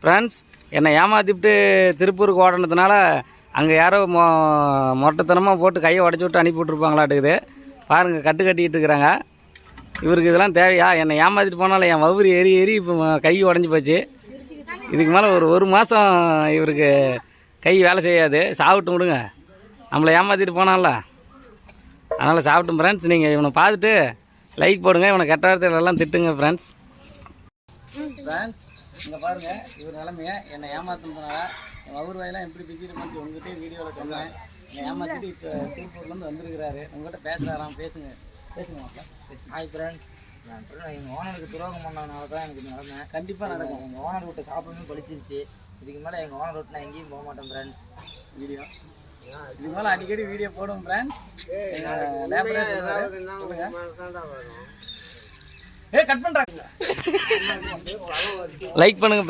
Friends, என்னை ஏமாற்றிவிட்டு திருப்பூருக்கு ஓடனதுனால அங்கே யாரோ மொட்டைத்தனமாக போட்டு கையை உடச்சி விட்டு அனுப்பி விட்ருப்பாங்களாட்டுக்குது. பாருங்கள், கட்டு கட்டிக்கிட்டு இருக்கிறாங்க. இவருக்கு இதெல்லாம் தேவையா? என்னை ஏமாற்றிட்டு போனாலும் என் வவுறு ஏறி இப்போ கை உடஞ்சி போச்சு. இதுக்கு மேலே ஒரு மாதம் இவருக்கு கை வேலை செய்யாது. சாப்பிட்டு விடுங்க, நம்மளை ஏமாற்றிட்டு போனால. அதனால் சாப்பிட்டும் ஃப்ரெண்ட்ஸ். நீங்கள் இவனை பார்த்துட்டு லைக் போடுங்க, இவனை கெட்ட வார்த்தையிலெல்லாம் திட்டுங்க ஃப்ரெண்ட்ஸ். இங்கே பாருங்கள், இவர் நிலைமையை என்னை ஏமாத்தினதுனால என் வவுறு வாயெல்லாம் எப்படி பிச்சுட்டு போச்சு உங்கள்கிட்ட வீடியோவில் சொன்னேன். என்னை ஏமாற்றிட்டு இப்போ திருப்பூர்லேருந்து வந்திருக்கிறாரு. உங்கள்கிட்ட பேசுகிறாராம். பேசுங்க மாப்பிள்ள. ஹாய் ஃப்ரெண்ட்ஸ், எங்கள் ஓனருக்கு துரோகம் பண்ணதுனால தான் எனக்கு நிலைமை. கண்டிப்பாக நடக்கும். எங்கள் ஓனர் விட்ட சாப்பிடணும்னு பழிச்சிருச்சு. இதுக்கு மேலே எங்கள் ஓனர் விட்டு நான் எங்கேயும் போக மாட்டேன் ஃப்ரெண்ட்ஸ். வீடியோ இதுக்கு மேலே அடிக்கடி வீடியோ போடுவோம் ஃப்ரெண்ட்ஸ். கட் பண்ணுறாங்க. லைக் பண்ணுங்க.